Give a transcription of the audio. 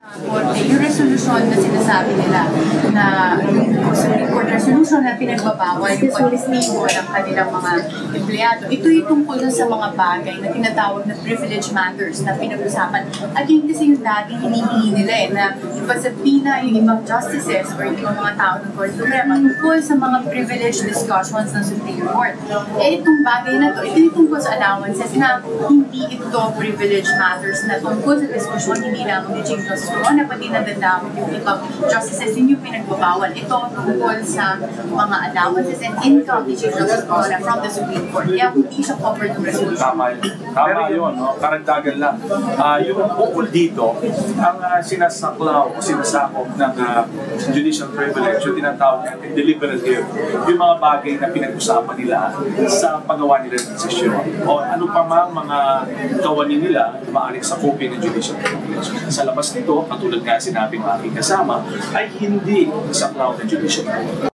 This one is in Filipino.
Yung resolution na sinasabi nila na yung Supreme Court resolution na pinagbabawal yung pag-listigo ng kanilang mga empleyado. Ito yung tungkol sa mga bagay na tinatawag na privilege matters na pinag-usapan. At yun kasi yung dating hinihingi nila na ipasabina yung ibang justices or yung ibang mga tao ng Court Suprema tungkol sa mga privilege discussions ng Supreme Court. Itong bagay na ito yung tungkol sa allowances na hindi ito privilege matters na tungkol sa diskusyon hindi lamang ni Chief Justice Corona, pati nadadamot yung ibang justices, yun yung pinagbabawal. Ito tungkol sa mga allowances and income ni Chief Justice Corona from the Supreme Court. Kaya hindi siya covered ng resolution. Tama yun, no? Karagdagan lang. Yung bukol dito, ang sinasaklaw o sinasakop ng judicial privilege, yung tinatawag natin deliberative, yung mga bagay na pinag-usapan nila sa paggawa nila ng desisyon. O ano pa mang mga kawani nila maaaring sakupin ng judicial privilege. Sa labas nito, katulad nga sinabi ng aking kasama, ay hindi saklaw ng judicial privilege.